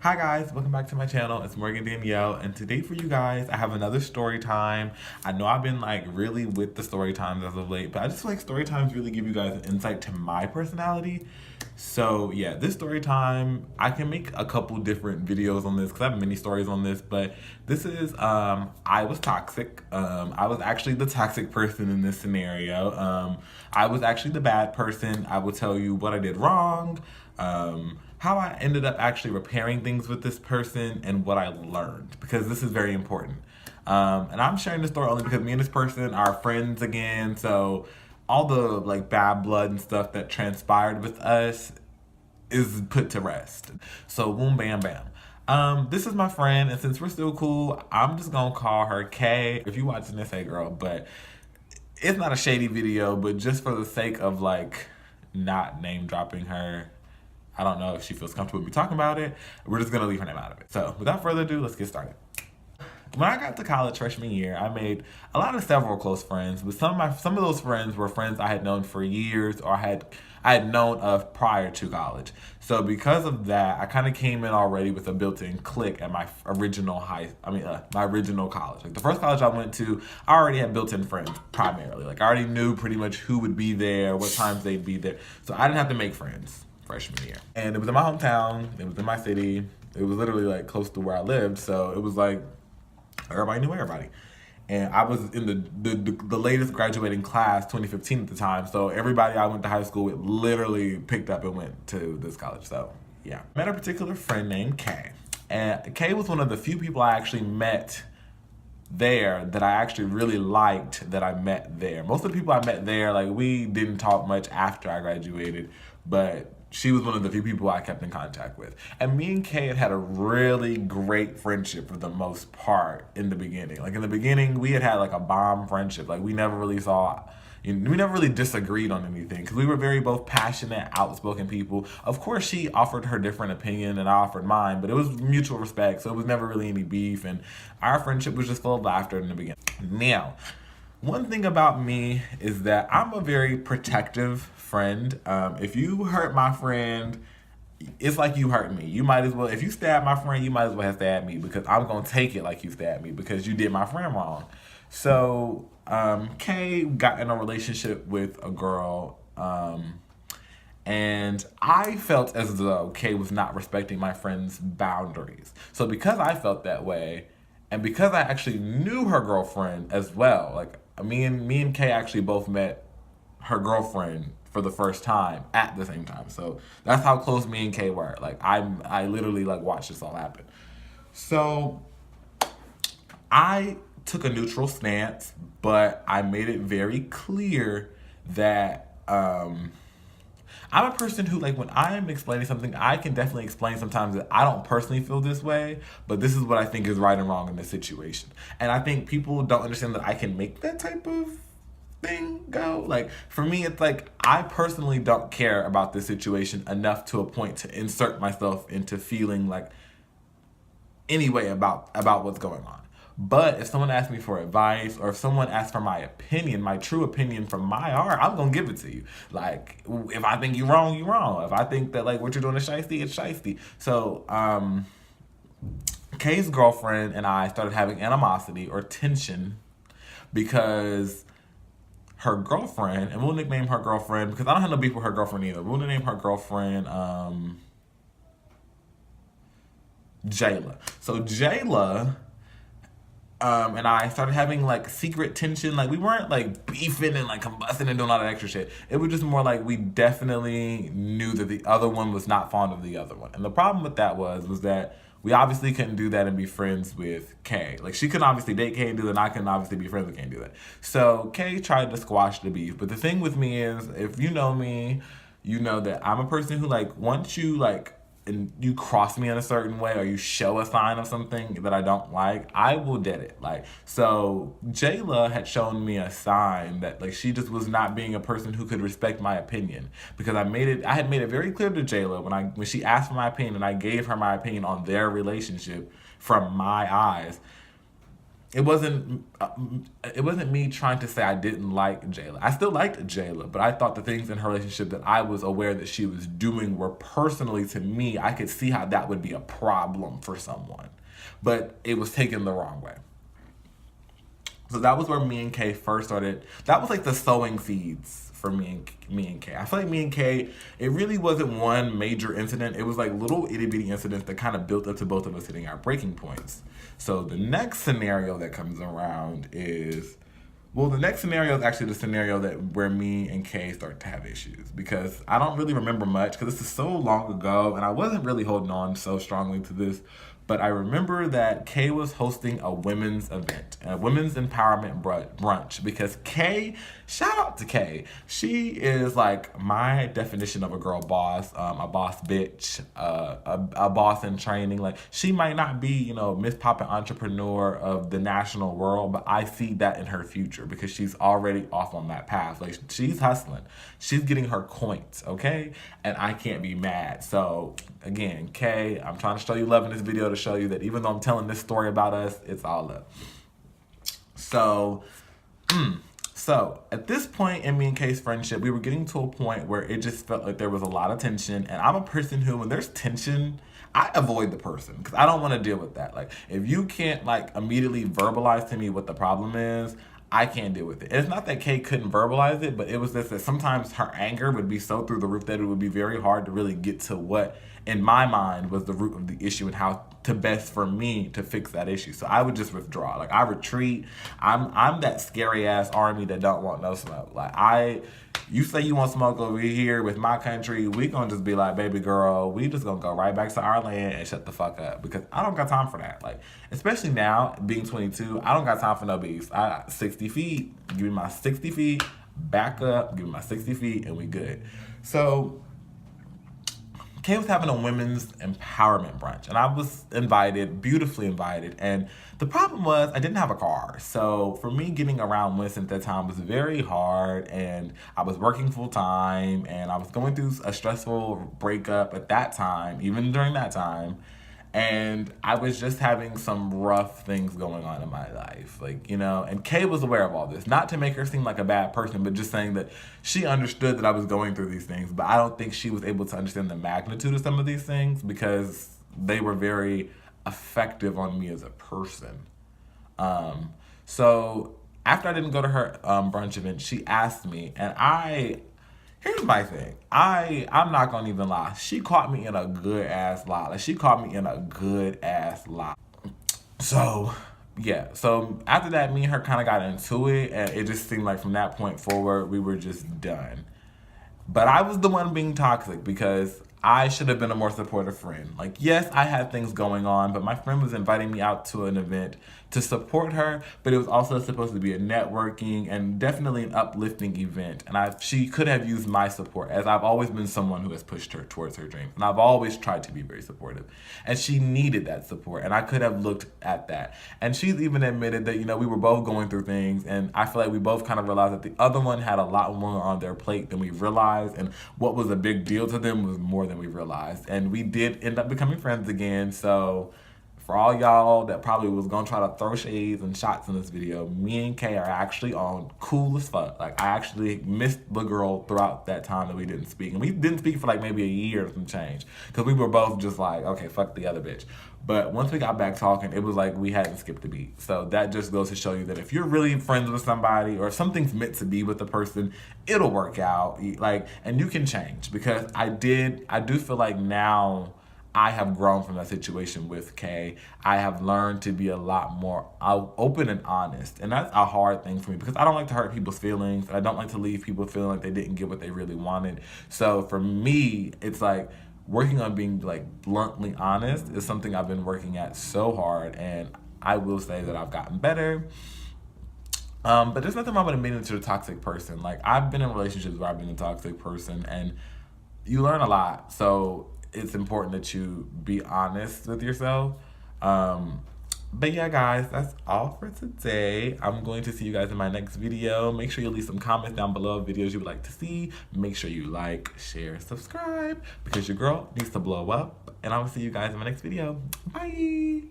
Hi guys, welcome back to my channel. It's Morgan Danielle, and today for you guys, I have another story time. I know I've been like really with the story times as of late, but I just feel like story times really give you guys an insight to my personality. So yeah, this story time, I can make a couple different videos on this because I have many stories on this, but this is I was toxic. I was actually the toxic person in this scenario. I was actually the bad person. I will tell you what I did wrong. How I ended up actually repairing things with this person and what I learned, because this is very important. And I'm sharing this story only because me and this person are friends again, so all the like bad blood and stuff that transpired with us is put to rest. So boom, bam, bam. This is my friend, and since we're still cool, I'm just gonna call her Kay. If you watching this, hey girl, but it's not a shady video, but just for the sake of like not name dropping her, I don't know if she feels comfortable with me talking about it. We're just gonna leave her name out of it. So without further ado, let's get started. When I got to college freshman year, I made several close friends, but some of those friends were friends I had known for years, or I had known of prior to college. So because of that, I kind of came in already with a built-in clique at my original my original college. Like the first college I went to, I already had built-in friends primarily. Like I already knew pretty much who would be there, what times they'd be there. So I didn't have to make friends freshman year. And it was in my hometown, it was in my city, it was literally like close to where I lived, so it was like everybody knew everybody. And I was in the latest graduating class, 2015 at the time, so everybody I went to high school with literally picked up and went to this college. So yeah, met a particular friend named Kay, and Kay was one of the few people I actually met there that I actually really liked that I met there. Most of the people I met there, like we didn't talk much after I graduated, but she was one of the few people I kept in contact with. And me and Kay had a really great friendship for the most part in the beginning. Like in the beginning, we had like a bomb friendship. Like we never really disagreed on anything because we were very both passionate, outspoken people. Of course, she offered her different opinion and I offered mine, but it was mutual respect, so it was never really any beef, and our friendship was just full of laughter in the beginning. Now, one thing about me is that I'm a very protective friend. If you hurt my friend, it's like you hurt me. You might as well, if you stab my friend, you might as well have stabbed me, because I'm going to take it like you stabbed me because you did my friend wrong. So Kay got in a relationship with a girl, and I felt as though Kay was not respecting my friend's boundaries. So because I felt that way, and because I actually knew her girlfriend as well, like me and Kay actually both met her girlfriend for the first time at the same time. So that's how close me and Kay were. Like I literally like watched this all happen. So I took a neutral stance, but I made it very clear that I'm a person who, like, when I'm explaining something, I can definitely explain sometimes that I don't personally feel this way, but this is what I think is right and wrong in this situation. And I think people don't understand that I can make that type of thing go. Like, for me, it's like, I personally don't care about this situation enough to a point to insert myself into feeling like any way about what's going on. But if someone asks me for advice, or if someone asks for my opinion, my true opinion from my heart, I'm gonna give it to you. Like, if I think you're wrong, you're wrong. If I think that like what you're doing is shiesty, it's shiesty. So Kay's girlfriend and I started having animosity or tension because her girlfriend, and we'll nickname her girlfriend because I don't have no beef with her girlfriend either. We'll name her girlfriend Jayla. So Jayla and I started having like secret tension. Like we weren't like beefing and like combusting and doing all that extra shit. It was just more like we definitely knew that the other one was not fond of the other one. And the problem with that was that we obviously couldn't do that and be friends with Kay. Like she couldn't obviously date Kay and do that, and I couldn't obviously be friends with Kay and do that. So Kay tried to squash the beef. But the thing with me is, if you know me, you know that I'm a person who, like, once you like and you cross me in a certain way, or you show a sign of something that I don't like, I will dead it. Like, so Jayla had shown me a sign that like she just was not being a person who could respect my opinion, because I had made it very clear to Jayla when she asked for my opinion and I gave her my opinion on their relationship from my eyes. it wasn't me trying to say I didn't like Jayla. I still liked Jayla, but I thought the things in her relationship that I was aware that she was doing were personally, to me, I could see how that would be a problem for someone. But it was taken the wrong way. So that was where me and Kay first started. That was like the sowing seeds for me and Kay. I feel like me and Kay, it really wasn't one major incident. It was like little itty bitty incidents that kind of built up to both of us hitting our breaking points. So the next scenario that comes around is, well, the next scenario is actually the scenario that where me and Kay start to have issues, because I don't really remember much because this is so long ago and I wasn't really holding on so strongly to this. But I remember that Kay was hosting a women's event, a women's empowerment brunch, because Kay, shout out to Kay, she is like my definition of a girl boss, a boss bitch, a boss in training. Like, she might not be, you know, Miss Poppin' entrepreneur of the national world, but I see that in her future because she's already off on that path. Like, she's hustling, she's getting her coins, okay? And I can't be mad. So again, Kay, I'm trying to show you love in this video to show you that even though I'm telling this story about us, it's all love. So, so at this point in me and Kay's friendship, we were getting to a point where it just felt like there was a lot of tension. And I'm a person who, when there's tension, I avoid the person because I don't want to deal with that. Like, if you can't like immediately verbalize to me what the problem is, I can't deal with it. It's not that Kay couldn't verbalize it, but it was just that sometimes her anger would be so through the roof that it would be very hard to really get to what, in my mind, was the root of the issue and how to best for me to fix that issue. So I would just withdraw. Like, I retreat. I'm that scary ass army that don't want no smoke. Like, you say you want smoke over here with my country, we gonna just be like, baby girl, we just gonna go right back to our land and shut the fuck up, because I don't got time for that. Like, especially now, being 22, I don't got time for no beef. I got 60 feet, give me my 60 feet, back up, give me my 60 feet, and we good. So Kay was having a women's empowerment brunch, and I was invited, beautifully invited. And the problem was I didn't have a car. So for me, getting around Winston at that time was very hard, and I was working full time, and I was going through a stressful breakup at that time, even during that time. And I was just having some rough things going on in my life, like, you know, and Kay was aware of all this, not to make her seem like a bad person, but just saying that she understood that I was going through these things, but I don't think she was able to understand the magnitude of some of these things because they were very effective on me as a person. So after I didn't go to her brunch event, she asked me, and here's my thing. I'm not gonna even lie. She caught me in a good ass lie. Like, she caught me in a good ass lie. So, yeah. So after that, me and her kind of got into it, and it just seemed like from that point forward, we were just done. But I was the one being toxic because I should have been a more supportive friend. Like, yes, I had things going on, but my friend was inviting me out to an event to support her, but it was also supposed to be a networking and definitely an uplifting event. And she could have used my support, as I've always been someone who has pushed her towards her dreams. And I've always tried to be very supportive. And she needed that support, and I could have looked at that. And she's even admitted that, you know, we were both going through things, and I feel like we both kind of realized that the other one had a lot more on their plate than we realized, and what was a big deal to them was more than we realized. And we did end up becoming friends again. So for all y'all that probably was gonna try to throw shades and shots in this video, me and Kay are actually on cool as fuck. Like, I actually missed the girl throughout that time that we didn't speak. And we didn't speak for like maybe a year or some change, because we were both just like, okay, fuck the other bitch. But once we got back talking, it was like we hadn't skipped a beat. So that just goes to show you that if you're really friends with somebody, or if something's meant to be with the person, it'll work out. Like, and you can change, because I do feel like now I have grown from that situation with Kay. I have learned to be a lot more open and honest. And that's a hard thing for me, because I don't like to hurt people's feelings. I don't like to leave people feeling like they didn't get what they really wanted. So for me, it's like working on being like bluntly honest is something I've been working at so hard. And I will say that I've gotten better. But there's nothing wrong with admitting to a toxic person. Like, I've been in relationships where I've been a toxic person, and you learn a lot. So it's important that you be honest with yourself. But yeah, guys, that's all for today. I'm going to see you guys in my next video. Make sure you leave some comments down below of videos you would like to see. Make sure you like, share, subscribe, because your girl needs to blow up. And I will see you guys in my next video. Bye.